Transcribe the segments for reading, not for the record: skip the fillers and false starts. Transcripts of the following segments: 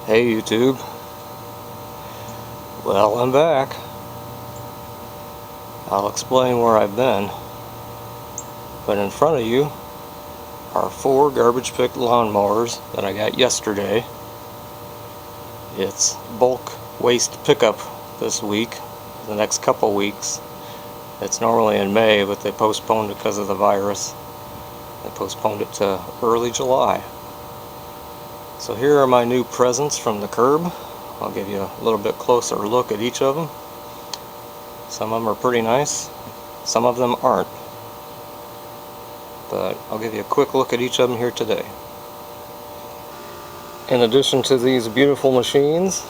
Hey YouTube. Well, I'm back. I'll explain where I've been. But in front of you are 4 garbage pick lawnmowers that I got yesterday. It's bulk waste pickup this week, the next couple weeks. It's normally in May, but they postponed it because of the virus. They postponed it to early July. So here are my new presents from the curb. I'll give you a little bit closer look at each of them. Some of them are pretty nice, some of them aren't. But I'll give you a quick look at each of them here today. In addition to these beautiful machines,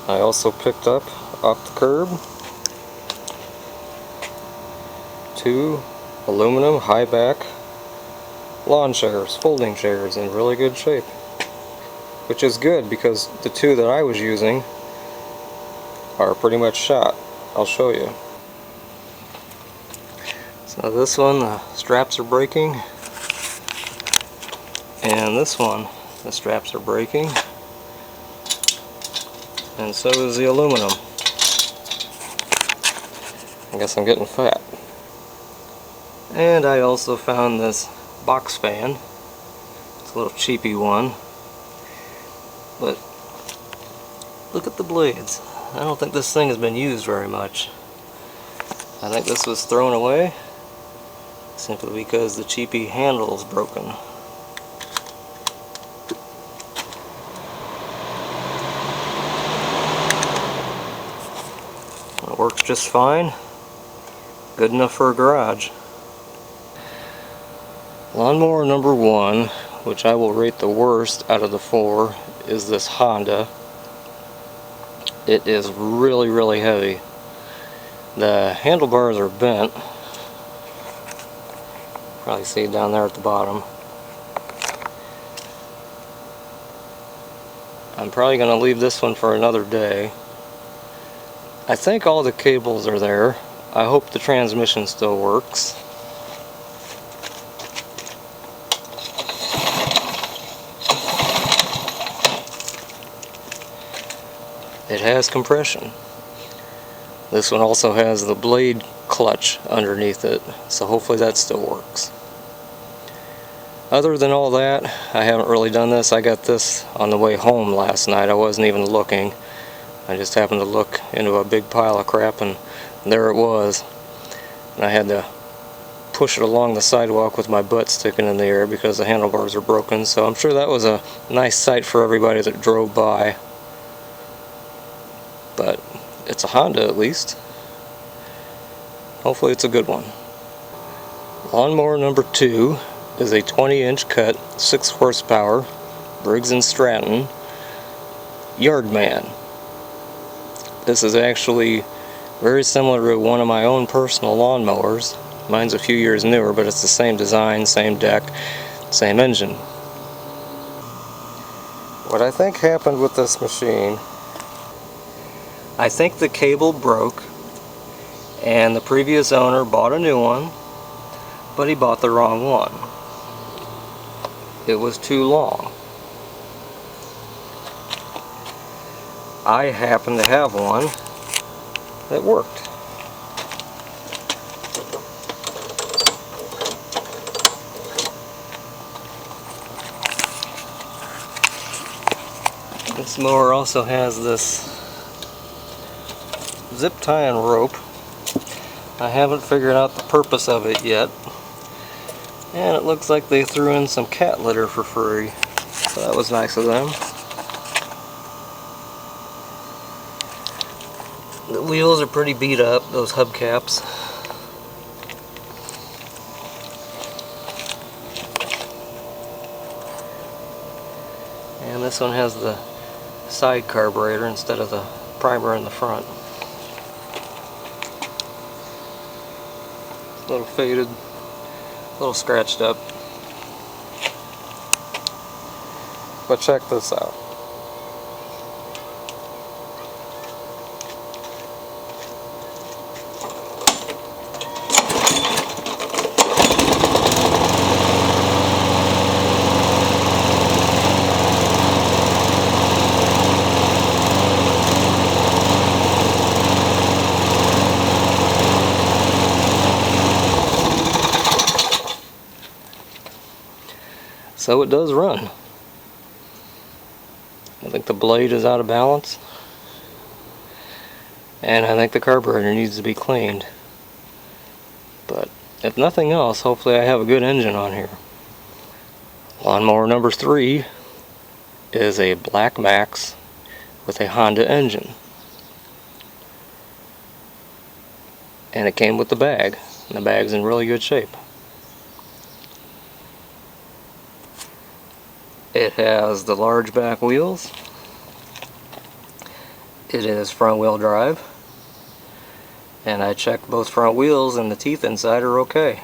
I also picked up off the curb 2 aluminum high-back lawn chairs, folding chairs in really good shape. Which is good because the 2 that I was using are pretty much shot. I'll show you. So this one, the straps are breaking, and this one, the straps are breaking, and so is the aluminum. I guess I'm getting fat. And I also found this box fan. It's a little cheapy one. But look at the blades. I don't think this thing has been used very much. I think this was thrown away simply because the cheapy handle is broken. It works just fine. Good enough for a garage. Lawnmower number 1, which I will rate the worst out of the 4, is this Honda. It is really, really heavy. The handlebars are bent. Probably see it down there at the bottom. I'm probably going to leave this one for another day. I think all the cables are there. I hope the transmission still works. It has compression. This one also has the blade clutch underneath it, so hopefully that still works. Other than all that, I haven't really done this. I got this on the way home last night. I wasn't even looking. I just happened to look into a big pile of crap, and there it was. And I had to push it along the sidewalk with my butt sticking in the air because the handlebars are broken, so I'm sure that was a nice sight for everybody that drove by. But it's a Honda at least. Hopefully it's a good one. Lawnmower number 2 is a 20-inch cut, 6 horsepower, Briggs Stratton Yardman. This is actually very similar to one of my own personal lawnmowers. Mine's a few years newer, but it's the same design, same deck, same engine. What I think happened with this machine, I think the cable broke and the previous owner bought a new one, but he bought the wrong one. It was too long. I happen to have one that worked. This mower also has this zip tie and rope. I haven't figured out the purpose of it yet, and it looks like they threw in some cat litter for free, so that was nice of them. The wheels are pretty beat up, those hubcaps. And this one has the side carburetor instead of the primer in the front. A little faded, a little scratched up. But check this out. So it does run. I think the blade is out of balance, and I think the carburetor needs to be cleaned. But if nothing else, hopefully I have a good engine on here. Lawnmower number 3 is a BlackMax with a Honda engine. And it came with the bag, and the bag's in really good shape. It has the large back wheels. It is front wheel drive. And I checked both front wheels and the teeth inside are okay.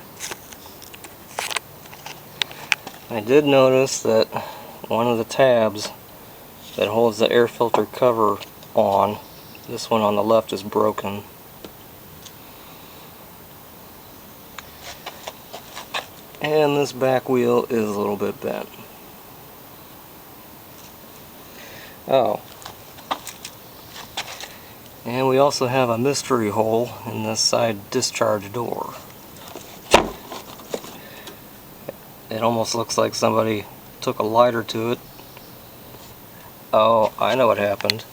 I did notice that one of the tabs that holds the air filter cover on, this one on the left, is broken. And this back wheel is a little bit bent. Oh. And we also have a mystery hole in this side discharge door. It almost looks like somebody took a lighter to it. Oh, I know what happened.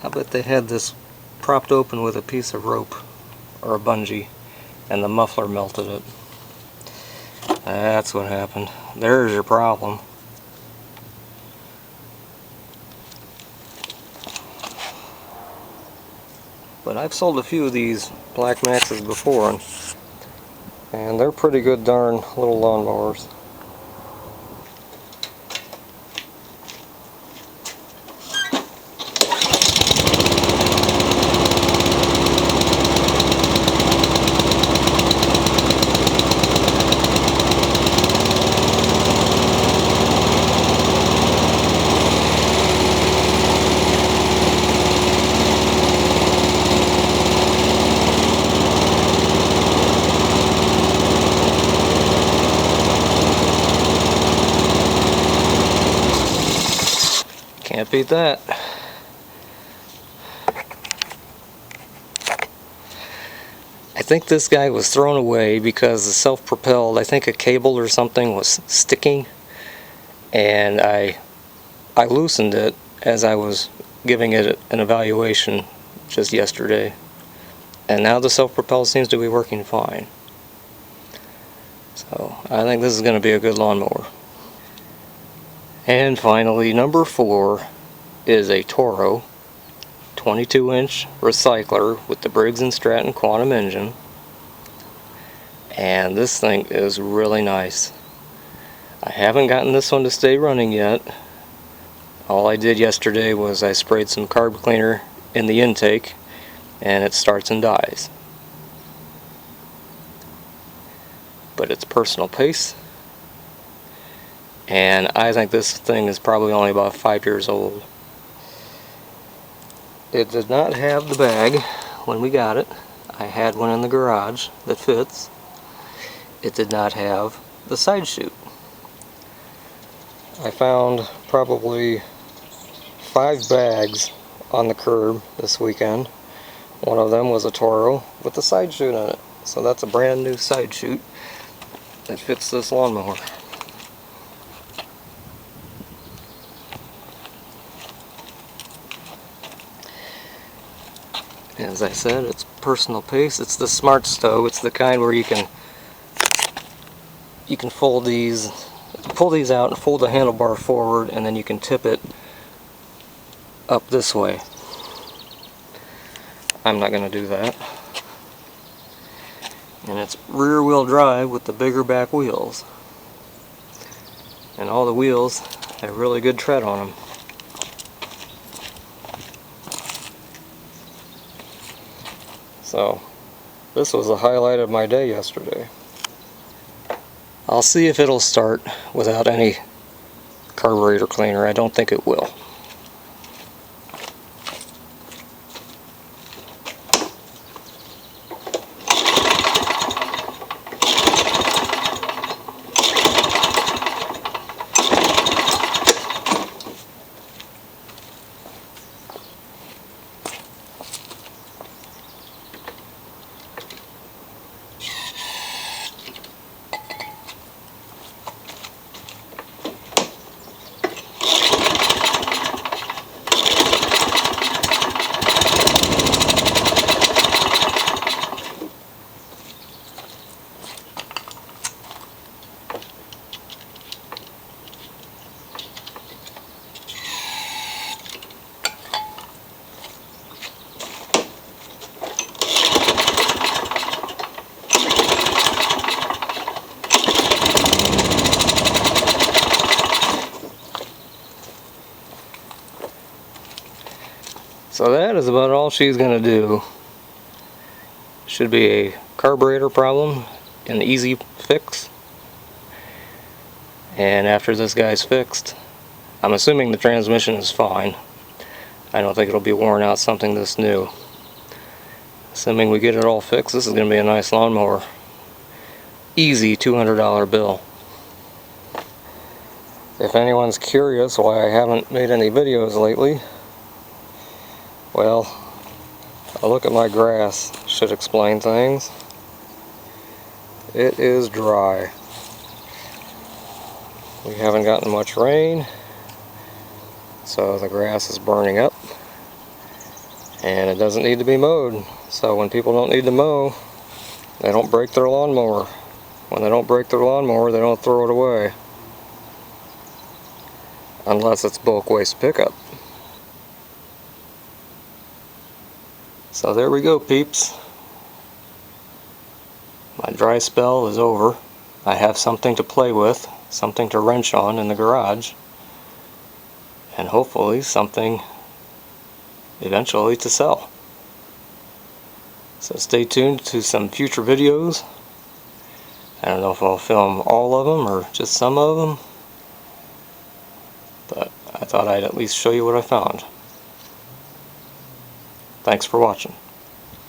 I bet they had this propped open with a piece of rope or a bungee, and the muffler melted it. That's what happened. There's your problem. But I've sold a few of these BlackMaxes before, and they're pretty good darn little lawnmowers. Can't beat that. I think this guy was thrown away because the self-propelled, I think a cable or something was sticking, and I loosened it as I was giving it an evaluation just yesterday, and now the self-propelled seems to be working fine. So I think this is going to be a good lawnmower. And finally, number 4 is a Toro 22-inch recycler with the Briggs Stratton Quantum engine. And this thing is really nice. I haven't gotten this one to stay running yet. All I did yesterday was I sprayed some carb cleaner in the intake, and it starts and dies. But it's personal pace, and I think this thing is probably only about 5 years old. It did not have the bag when we got it. I had one in the garage that fits. It did not have the side chute. I found probably 5 bags on the curb this weekend. One of them was a Toro with the side chute on it. So that's a brand new side chute that fits this lawnmower. As I said, it's personal pace. It's the Smart Stow. It's the kind where you can fold these, pull these out and fold the handlebar forward, and then you can tip it up this way. I'm not going to do that. And it's rear wheel drive with the bigger back wheels. And all the wheels have really good tread on them. So this was the highlight of my day yesterday. I'll see if it'll start without any carburetor cleaner. I don't think it will. So that is about all she's going to do. Should be a carburetor problem, an easy fix. And after this guy's fixed, I'm assuming the transmission is fine. I don't think it'll be worn out something this new. Assuming we get it all fixed, this is going to be a nice lawnmower. Easy $200 bill. If anyone's curious why I haven't made any videos lately, well, a look at my grass should explain things. It is dry. We haven't gotten much rain, so the grass is burning up, and it doesn't need to be mowed. So when people don't need to mow, they don't break their lawnmower. When they don't break their lawnmower, they don't throw it away. Unless it's bulk waste pickup. So there we go, peeps. My dry spell is over. I have something to play with, something to wrench on in the garage, and hopefully something eventually to sell. So stay tuned to some future videos. I don't know if I'll film all of them or just some of them, but I thought I'd at least show you what I found. Thanks for watching.